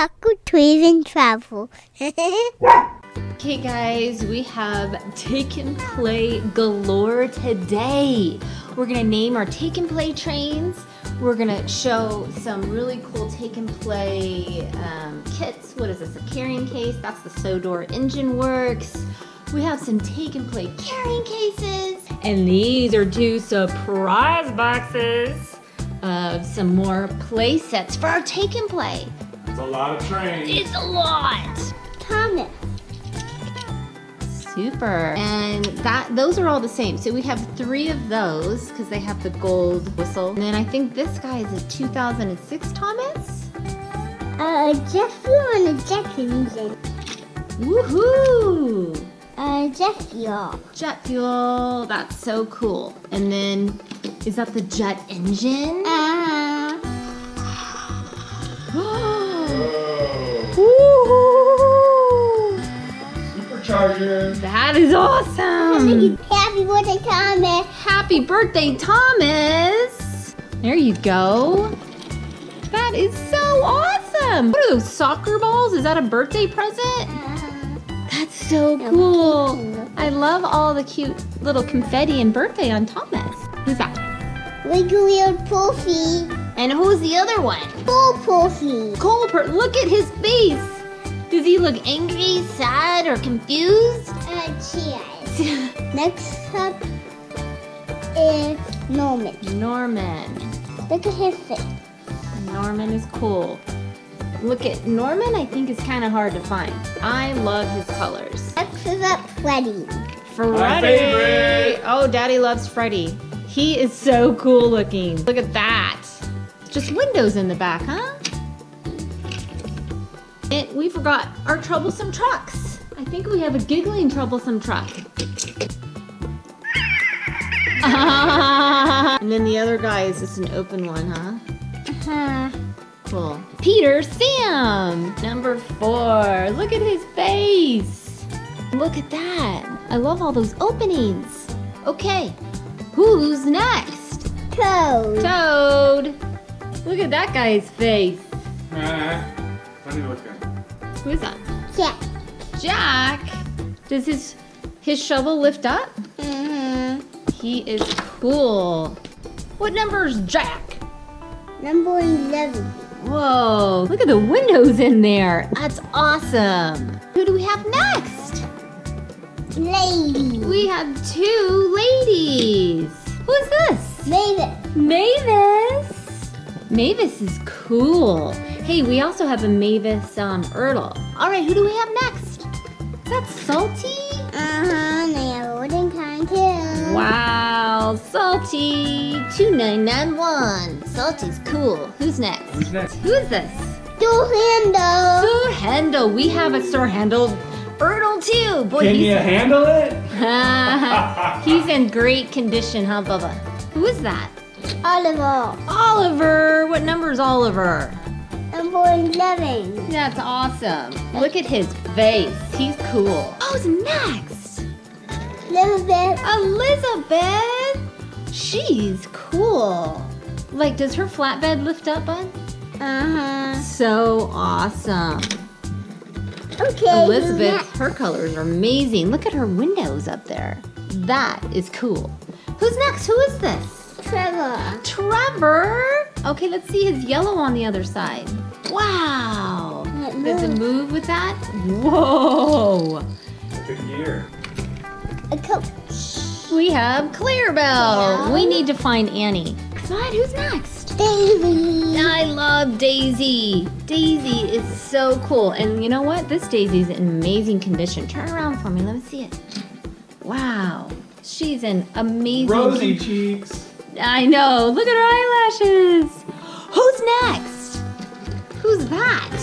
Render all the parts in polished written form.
Taco Toys and Travel. Okay guys, we have Take and Play galore today. We're gonna name our Take and Play trains. We're gonna show some really cool Take and Play kits. What is this, a carrying case? That's the Sodor Engine Works. We have some Take and Play carrying cases. And these are 2 surprise boxes of some more play sets for our Take and Play. It's a lot of trains. It's a lot. Thomas. Super. And those are all the same. So we have 3 of those because they have the gold whistle. And then I think this guy is a 2006 Thomas. Jet fuel and a jet engine. Woohoo! Jet fuel. Jet fuel. That's so cool. And then, is that the jet engine? Woohoo! Supercharger. That is awesome. Happy birthday, Thomas. Happy birthday, Thomas. There you go. That is so awesome. What are those, soccer balls? Is that a birthday present? That's so cool. I love all the cute little confetti and birthday on Thomas. Who's that? Regular Profi. And who's the other one? Full Profi. Colbert, look at his face. Does he look angry, sad, or confused? Cheers. Next up is Norman. Norman. Look at his face. Norman is cool. Look at Norman, I think is kind of hard to find. I love his colors. Next is up Freddy. Freddy. My favorite. Oh, Daddy loves Freddy. He is so cool looking. Look at that. Just windows in the back, huh? And we forgot our troublesome trucks. I think we have a giggling troublesome truck. And then the other guy is just an open one, huh? Cool. Peter Sam, number 4. Look at his face. Look at that. I love all those openings. Okay, who's next? Toad. Toad. Look at that guy's face. Funny looking. Who is that? Jack. Jack. Does his shovel lift up? He is cool. What number is Jack? Number 11. Whoa, look at the windows in there. That's awesome. Who do we have next? Lady. We have 2 ladies. Who's this? Mavis. Mavis. Mavis is cool. Hey, we also have a Mavis Ertl. All right, who do we have next? Is that Salty? They have a wooden kind too. Wow, Salty. 2991. Salty's cool. Who's next? Who's next? Who is this? Door handle. Sir Handle. We have a Sir Handle Ertl too. Boy, Can you handle it? he's in great condition, huh, Bubba? Who is that? Oliver. Oliver. What number is Oliver? Number 11. That's awesome. Look at his face. He's cool. Who's next? Elizabeth. Elizabeth. She's cool. Like, does her flatbed lift up, bud? So awesome. Okay. Elizabeth, her colors are amazing. Look at her windows up there. That is cool. Who's next? Who is this? Trevor. Trevor. Okay, let's see his yellow on the other side. Wow. Does it move with that? Whoa. Good gear. A coach. We have Clarabelle. Yeah. We need to find Annie. Come on, who's next? Daisy. I love Daisy. Daisy is so cool. And you know what? This Daisy's in amazing condition. Turn around for me. Let me see it. Wow. She's in amazing Rosy cheeks. I know. Look at her eyelashes. Who's next? Who's that?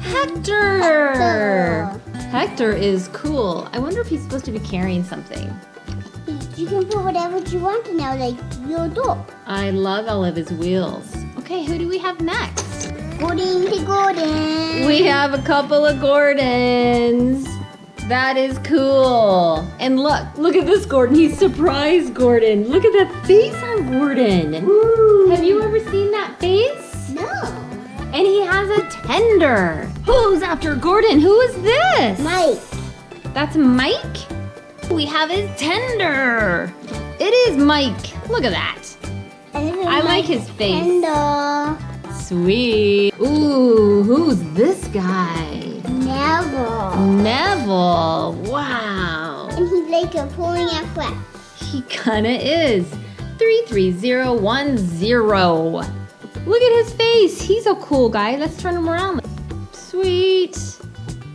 Hector. Hector is cool. I wonder if he's supposed to be carrying something. You can put whatever you want in there, like your dog. I love all of his wheels. Okay, who do we have next? Gordon to Gordon. We have a couple of Gordons. That is cool. And look at this Gordon. He's surprised Gordon. Look at that face on Gordon. Woo. Have you ever seen that face? No. And he has a tender. Who's after Gordon? Who is this? Mike. That's Mike? We have his tender. It is Mike. Look at that. I like his face. Tender. Sweet. Ooh, who's this guy? Neville. Neville. Wow. And he's like a pulling a flat. He kinda is. 33010. Look at his face. He's a cool guy. Let's turn him around. Sweet.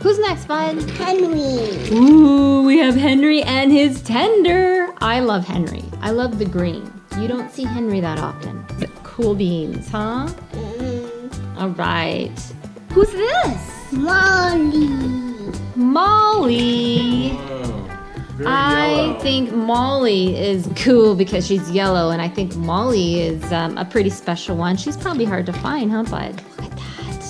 Who's next, bud? Henry. Ooh, we have Henry and his tender. I love Henry. I love the green. You don't see Henry that often. Cool beans, huh? All right. Who's this? Molly. Molly. Whoa. Very I yellow. think Molly is cool because she's yellow, and I think Molly is a pretty special one. She's probably hard to find, huh, bud? Look at that.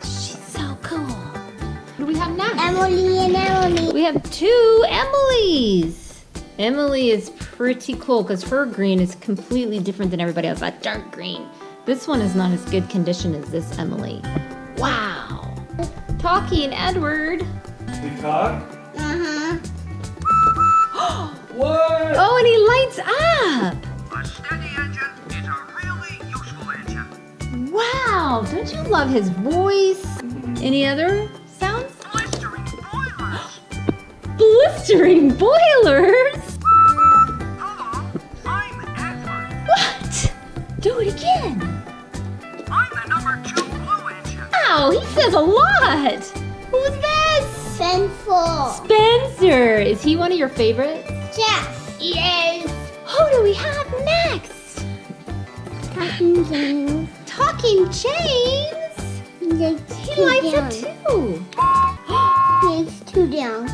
She's so cool. What do we have next? Emily and Emily. We have two Emilys. Emily is pretty cool because her green is completely different than everybody else. That dark green. This one is not as good condition as this Emily. Wow. Talking Edward. They talk? Uh-huh. What? Oh, and he lights up. A steady engine is a really useful engine. Wow, don't you love his voice? Any other sounds? Blistering boilers. Blistering boilers? Hello, I'm Edward. What? Do it again. I'm the number 2 blue engine. Wow, he says a lot. Who's this? Spencer. Spencer. Is he one of your favorites? Jeff. Yes. Who do we have next? Talking James. Talking James. He likes He two lights up down. too. He likes two down.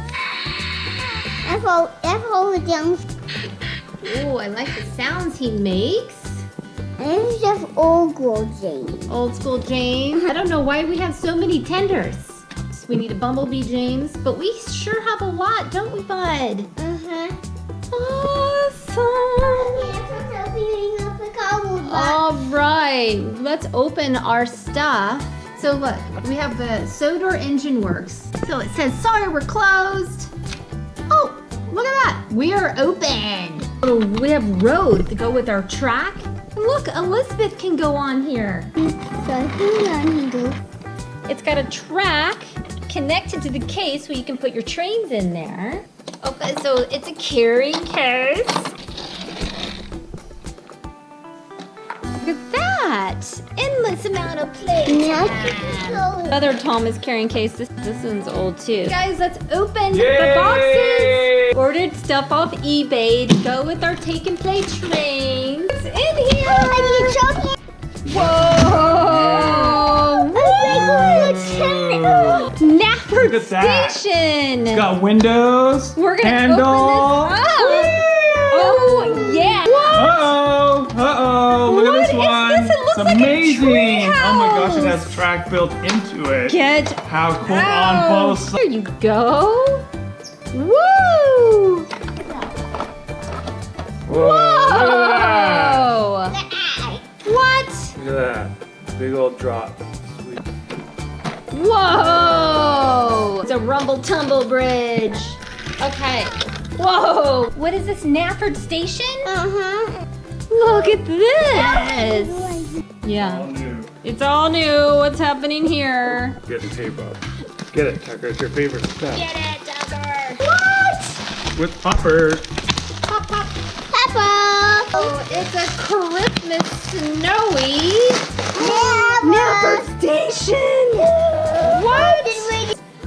That's all the downs. Oh, I like the sounds he makes. And this is just old girl James. Old school James. I don't know why we have so many tenders. We need a Bumblebee James, but we sure have a lot, don't we, bud? Uh-huh. Awesome. All right, let's open our stuff. So look, we have the Sodor Engine Works. So it says, sorry, we're closed. Oh, look at that. We are open. Oh, we have road to go with our track. Look, Elizabeth can go on here. It's got a track connected to the case where you can put your trains in there. Okay, so it's a carrying case. Look at that! Endless amount of place. Another Thomas carrying case. This one's old too. Guys, let's open the Yay! boxes. Ordered stuff off eBay to go with our take and play trains. It's in here. Whoa! KNAPFORD Look at that. Station. It's got windows. We're gonna handle. open this up. Oh yeah! Uh-oh. Uh-oh. Look What at this is one. this? It looks it's like a amazing. tree Oh my gosh, it house. has track built into it. Get How cool out. on both sides. There you go. Woo! Whoa. Look at that. Whoa! What? Look at that. Big old drop. Sweet. Whoa! It's a rumble tumble bridge. Okay. Whoa! What is this, KNAPFORD Station? Uh-huh. Look at this. All Yeah. new. It's all new. What's happening here? Get the tape up. Get it, Tucker. It's your favorite stuff. Get it, Tucker. What? With Popper. Pop, pop. Peppa. Oh, it's a Christmas snowy KNAPFORD Station. What?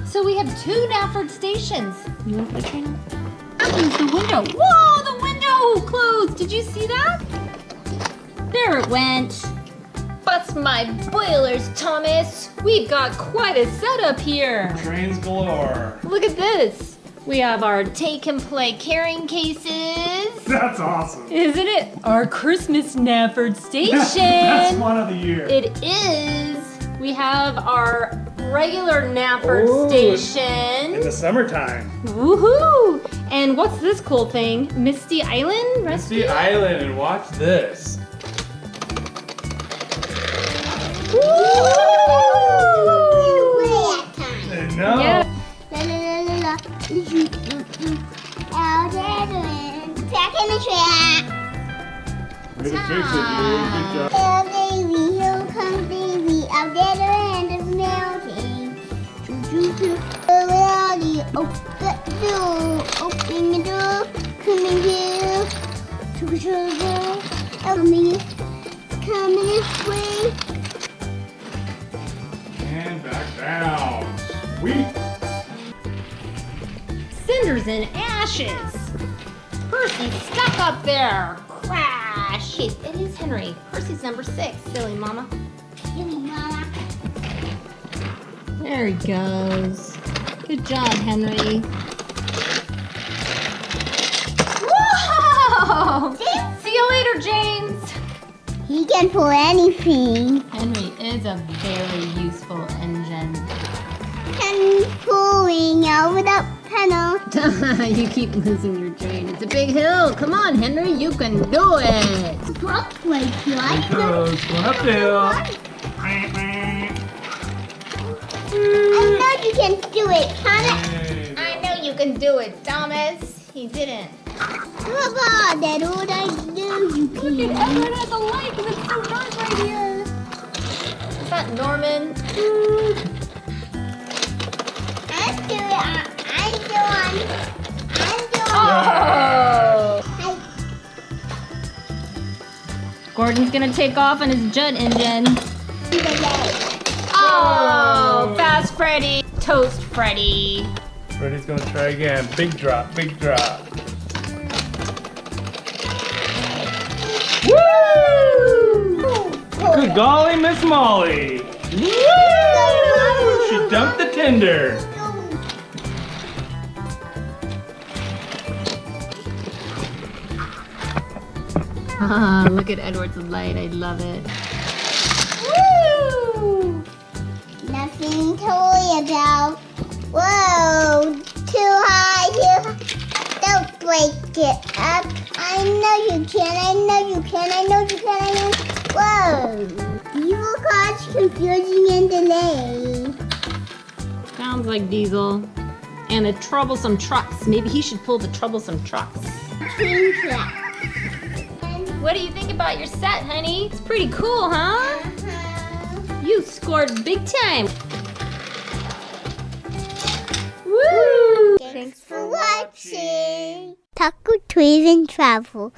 So we have two KNAPFORD stations. You want to put a train on? Opens the window. Whoa, the window closed. Did you see that? There it went. Bust my boilers, Thomas. We've got quite a setup here. Trains galore. Look at this. We have our take and play carrying cases. That's awesome. Isn't it? Our Christmas KNAPFORD Station. That's one of the year. It is. We have our regular KNAPFORD Ooh, Station. In the summertime. Woohoo! And what's this cool thing? Misty Island Rescue? Misty Island, and watch this. Woo! in the track. Way to fix it, dude. Good job. Here, baby, here comes baby. Out there, the land is melting. Choo choo choo. Early, open the door. Open the door. Coming here. Choo choo choo. Coming this way. And back down. Sweet. Cinders and ashes. Percy's stuck up there. Crash. It is Henry. Percy's number 6. Silly mama. Give me, Mama. There he goes. Good job, Henry. Whoa! See you later, James. He can pull anything. Henry is a very useful engine. And pulling over the panel. You keep losing your train. It's a big hill. Come on, Henry. You can do it. Walkway, right? Goes going uphill. I know you can do it, Hannah. Hey. I know you can do it, Thomas. He didn't. Look at that, all I do you can. Everyone has a light because it's so dark right here. Is that Norman? I'm doing. Oh! Gordon's gonna take off on his jet engine. Oh, fast Freddy. Toast Freddy. Freddy's gonna try again. Big drop, big drop. Woo! Good golly, Miss Molly. Woo! She dumped the tinder. Ah, look at Edward's light. I love it. Woo! Nothing to worry about. Whoa, too high here. Don't break it up. I know you can. I know you can. I know you can. I know. Whoa! You will cause confusion and delay. Sounds like Diesel. And the troublesome trucks. Maybe he should pull the troublesome trucks. Twin track. What do you think about your set, honey? It's pretty cool, huh? You scored big time. Woo! Thanks for watching. Taco Toys and Travel.